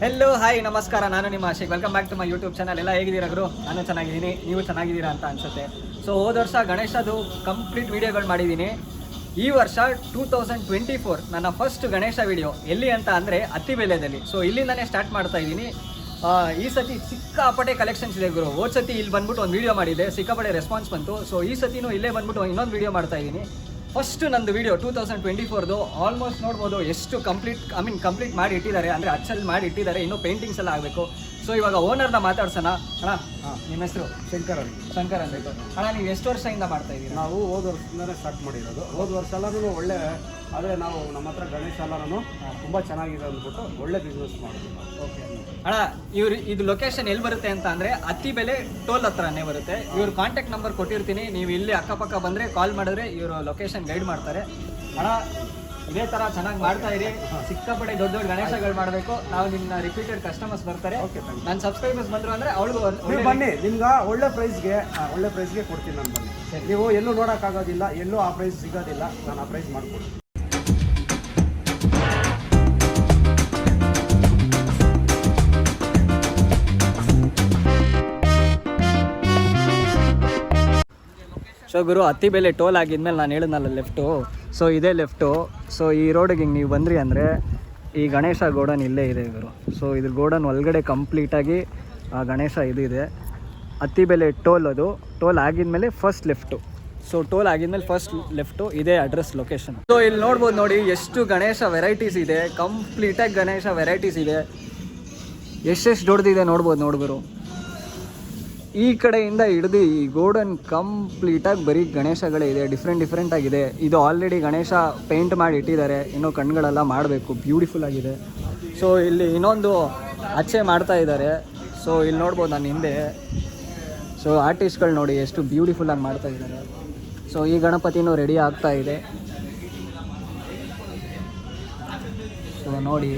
Hello hi ನಮಸ್ಕಾರ, ನಾನು ನಿಮ್ಮ Ashik. Welcome back to my YouTube channel. ಎಲ್ಲ ಹೇಗಿದ್ದೀರಾ ಗುರು? ನಾನು ಚೆನ್ನಾಗಿದ್ದೀನಿ, ನೀವು ಚೆನ್ನಾಗಿದ್ದೀರಾ ಅಂತ ಅನ್ಸುತ್ತೆ. ಸೊ ಹೋದ ವರ್ಷ ಗಣೇಶದು ಕಂಪ್ಲೀಟ್ ವೀಡಿಯೋಗಳು ಮಾಡಿದ್ದೀನಿ. ಈ ವರ್ಷ 2024 ನನ್ನ ಫಸ್ಟ್ ಗಣೇಶ ವಿಡಿಯೋ ಎಲ್ಲಿ ಅಂತ ಅಂದರೆ ಅತ್ತಿಬೆಲೆದಲ್ಲಿ. ಸೊ ಇಲ್ಲಿಂದನೇ ಸ್ಟಾರ್ಟ್ ಮಾಡ್ತಾ ಇದ್ದೀನಿ. ಈ ಸತಿ ಸಿಕ್ಕಾಪಟ್ಟೆ ಕಲೆಕ್ಷನ್ಸ್ ಇದೆ ಗುರು. ಹೋದ ಸತಿ ಇಲ್ಲಿ ಬಂದ್ಬಿಟ್ಟು ಒಂದು ವೀಡಿಯೋ ಮಾಡಿದ್ದೆ, ಸಿಕ್ಕಾಪಟ್ಟೆ ರೆಸ್ಪಾನ್ಸ್ ಬಂತು. ಸೊ ಈ ಸತಿನೂ ಇಲ್ಲೇ ಬಂದ್ಬಿಟ್ಟು ಇನ್ನೊಂದು ವೀಡಿಯೋ ಮಾಡ್ತಾ ಇದ್ದೀನಿ. ಫಸ್ಟ್ ನಂದು ವೀಡಿಯೋ 2024 ಆಲ್ಮೋಸ್ಟ್ ನೋಡ್ಬೋದು ಎಷ್ಟು ಕಂಪ್ಲೀಟ್ ಮಾಡಿ ಇಟ್ಟಿದ್ದಾರೆ, ಅಂದರೆ ಅಚ್ಚಲ್ಲಿ ಮಾಡಿ ಇಟ್ಟಿದ್ದಾರೆ. ಇನ್ನೂ ಪೇಂಟಿಂಗ್ಸ್ ಎಲ್ಲ ಆಗಬೇಕು. ಸೊ ಇವಾಗ ಓನರ್ನ ಮಾತಾಡ್ಸೋಣ. ಅಣ್ಣ, ನಿಮ್ಮ ಹೆಸರು? ಶಂಕರ್ ಅಂತ. ಅಣ್ಣ, ನೀವು ಎಷ್ಟು ವರ್ಷದಿಂದ ಮಾಡ್ತಾ ಇದ್ದೀರಿ? ನಾವು ಹೋದ ವರ್ಷದಿಂದಲೇ ಸ್ಟಾರ್ಟ್ ಮಾಡಿರೋದು. ಹೋದ ವರ್ಷ ಎಲ್ಲರೂ ಒಳ್ಳೆ, ಆದರೆ ನಾವು ನಮ್ಮ ಹತ್ರ ಗಣೇಶ ಎಲ್ಲರೂ ತುಂಬ ಚೆನ್ನಾಗಿದೆ ಅಂದ್ಬಿಟ್ಟು ಒಳ್ಳೆ ಬಿಸ್ನೆಸ್ ಮಾಡಿದ್ವಿ. ಓಕೆ ಅಣ್ಣ, ಇದು ಲೊಕೇಶನ್ ಎಲ್ಲಿ ಬರುತ್ತೆ ಅಂತ ಅಂದರೆ ಅತ್ತಿಬೆಲೆ ಟೋಲ್ ಹತ್ರನೇ ಬರುತ್ತೆ. ಇವ್ರ ಕಾಂಟ್ಯಾಕ್ಟ್ ನಂಬರ್ ಕೊಟ್ಟಿರ್ತೀನಿ. ನೀವು ಇಲ್ಲಿ ಅಕ್ಕಪಕ್ಕ ಬಂದರೆ ಕಾಲ್ ಮಾಡಿದ್ರೆ ಇವರು ಲೊಕೇಶನ್ ಗೈಡ್ ಮಾಡ್ತಾರೆ. ಅಣ್ಣ, ಇದೇ ಥರ ಚೆನ್ನಾಗಿ ಮಾಡ್ತಾ ಇರಿ. ಸಿಕ್ಕಾಪಟ್ಟೆ ದೊಡ್ಡ ದೊಡ್ಡ ಗಣೇಶಗಳು ಮಾಡಬೇಕು. ನಾವು ನಿಮ್ಮನ್ನ ರಿಪೀಟೆಡ್ ಕಸ್ಟಮರ್ಸ್ ಬರ್ತಾರೆ. ನನ್ನ ಸಬ್ಸ್ಕ್ರೈಬರ್ಸ್ ಬಂದರು ಅಂದರೆ ಅವಳು ಬನ್ನಿ, ನಿಮ್ಗೆ ಒಳ್ಳೆ ಪ್ರೈಸ್ಗೆ ಕೊಡ್ತೀನಿ ನಾನು. ಬನ್ನಿ, ನೀವು ಎಲ್ಲೂ ನೋಡೋಕ್ಕಾಗೋದಿಲ್ಲ, ಎಲ್ಲೂ ಆ ಪ್ರೈಸ್ ಸಿಗೋದಿಲ್ಲ. ನಾನು ಆ ಪ್ರೈಸ್ ಮಾಡಿಕೊಡ್ತೀನಿ. ಸೊ ಗುರು, ಅತ್ತಿಬೆಲೆ ಟೋಲ್ ಆಗಿದ್ಮೇಲೆ ನಾನು ಹೇಳಿದ್ನಲ್ಲ ಲೆಫ್ಟು. ಸೊ ಇದೇ ಲೆಫ್ಟು. ಸೊ ಈ ರೋಡಿಗೆ ಹಿಂಗೆ ನೀವು ಬಂದ್ರಿ ಅಂದರೆ ಈ ಗಣೇಶ ಗೋಡನ್ ಇಲ್ಲೇ ಇದೆ ಗುರು. ಸೊ ಇದ್ರ ಗೋಡನ್ ಒಳಗಡೆ ಕಂಪ್ಲೀಟಾಗಿ ಗಣೇಶ ಇದೆ. ಅತ್ತಿಬೆಲೆ ಟೋಲ್, ಅದು ಟೋಲ್ ಆಗಿದ್ಮೇಲೆ ಫಸ್ಟ್ ಲೆಫ್ಟು. ಸೊ ಟೋಲ್ ಆಗಿದ್ಮೇಲೆ ಫಸ್ಟ್ ಲೆಫ್ಟು, ಇದೇ ಅಡ್ರೆಸ್ ಲೊಕೇಶನ್. ಸೊ ಇಲ್ಲಿ ನೋಡ್ಬೋದು ನೋಡಿ, ಎಷ್ಟು ಗಣೇಶ ವೆರೈಟೀಸ್ ಇದೆ. ಕಂಪ್ಲೀಟಾಗಿ ಗಣೇಶ ವೆರೈಟೀಸ್ ಇದೆ. ಎಷ್ಟೆಷ್ಟು ದೊಡ್ಡದಿದೆ ನೋಡ್ಬೋದು ಗುರು. ಈ ಕಡೆಯಿಂದ ಹಿಡಿದು ಈ ಗೋಡನ್ ಕಂಪ್ಲೀಟಾಗಿ ಬರೀ ಗಣೇಶಗಳೇ ಇದೆ. ಡಿಫ್ರೆಂಟ್ ಆಗಿದೆ. ಇದು ಆಲ್ರೆಡಿ ಗಣೇಶ ಪೇಂಟ್ ಮಾಡಿ ಇಟ್ಟಿದ್ದಾರೆ, ಇನ್ನೂ ಕಣ್ಗಳೆಲ್ಲ ಮಾಡಬೇಕು. ಬ್ಯೂಟಿಫುಲ್ ಆಗಿದೆ. ಸೊ ಇಲ್ಲಿ ಇನ್ನೊಂದು ಅಚ್ಚೆ ಮಾಡ್ತಾ ಇದ್ದಾರೆ. ಸೊ ಇಲ್ಲಿ ನೋಡ್ಬೋದು ನಾನು ಹಿಂದೆ. ಸೊ ಆರ್ಟಿಸ್ಟ್ಗಳು ನೋಡಿ ಎಷ್ಟು ಬ್ಯೂಟಿಫುಲ್ಲಾಗಿ ಮಾಡ್ತಾ ಇದ್ದಾರೆ. ಸೊ ಈ ಗಣಪತಿನೂ ರೆಡಿ ಆಗ್ತಾ ಇದೆ. ಸೊ ನೋಡಿ.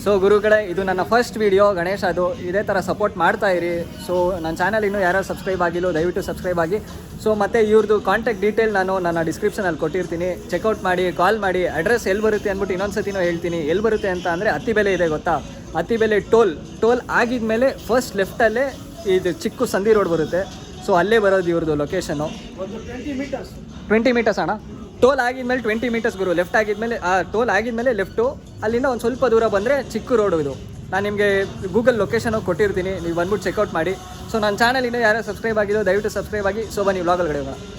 ಸೊ ಗುರುಗಳೇ, ಇದು ನನ್ನ ಫಸ್ಟ್ ವೀಡಿಯೋ ಗಣೇಶದು. ಇದೇ ಥರ ಸಪೋರ್ಟ್ ಮಾಡ್ತಾ ಇರಿ. ಸೊ ನನ್ನ ಚಾನಲ್ ಇನ್ನೂ ಯಾರು ಸಬ್ಸ್ಕ್ರೈಬ್ ಆಗಿಲ್ಲೋ ದಯವಿಟ್ಟು ಸಬ್ಸ್ಕ್ರೈಬ್ ಆಗಿ. ಸೊ ಮತ್ತು ಇವ್ರದ್ದು ಕಾಂಟ್ಯಾಕ್ಟ್ ಡೀಟೇಲ್ ನಾನು ನನ್ನ ಡಿಸ್ಕ್ರಿಪ್ಷನಲ್ಲಿ ಕೊಟ್ಟಿರ್ತೀನಿ. ಚೆಕ್ಔಟ್ ಮಾಡಿ, ಕಾಲ್ ಮಾಡಿ. ಅಡ್ರೆಸ್ ಎಲ್ಲಿ ಬರುತ್ತೆ ಅಂದ್ಬಿಟ್ಟು ಇನ್ನೊಂದು ಸತಿನೂ ಹೇಳ್ತೀನಿ. ಎಲ್ಲಿ ಬರುತ್ತೆ ಅಂತ ಅಂದರೆ ಅತ್ತಿಬೆಲೆ ಇದೆ ಗೊತ್ತಾ? ಅತ್ತಿಬೆಲೆ ಟೋಲ್ ಆಗಿದ್ಮೇಲೆ ಫಸ್ಟ್ ಲೆಫ್ಟಲ್ಲೇ ಇದು ಚಿಕ್ಕ ಸಂಧಿ ರೋಡ್ ಬರುತ್ತೆ. ಸೊ ಅಲ್ಲೇ ಬರೋದು ಇವ್ರದ್ದು ಲೊಕೇಶನು. 20 ಮೀಟರ್ಸ್ ಅಣ್ಣ. ಟೋಲ್ ಆಗಿದ್ಮೇಲೆ 20 ಮೀಟರ್ಸ್ ಗುರು. ಲೆಫ್ಟ್ ಆಗಿದ್ಮೇಲೆ ಟೋಲ್ ಆಗಿದ್ಮೇಲೆ ಲೆಫ್ಟು. ಅಲ್ಲಿಂದ ಒಂದು ಸ್ವಲ್ಪ ದೂರ ಬಂದರೆ ಚಿಕ್ಕ ರೋಡು ಇದು. ನಾನು ನಿಮಗೆ ಗೂಗಲ್ ಲೊಕೇಶನ್ ಕೊಟ್ಟಿರ್ತೀನಿ, ನೀವು ಬಂದ್ಬಿಟ್ಟು ಚೆಕ್ಔಟ್ ಮಾಡಿ. ಸೊ ನನ್ನ ಚಾನಲ್ ಇನ್ನೂ ಯಾರು ಸಬ್ಸ್ಕ್ರೈಬ್ ಆಗಿದೋ ದಯವಿಟ್ಟು ಸಬ್ಸ್ಕ್ರೈಬ್ ಆಗಿ. ಸೊ ಬನ್ನಿ ವ್ಲಾಗ್ ಒಳಗಡೆ ಹೋಗೋಣ.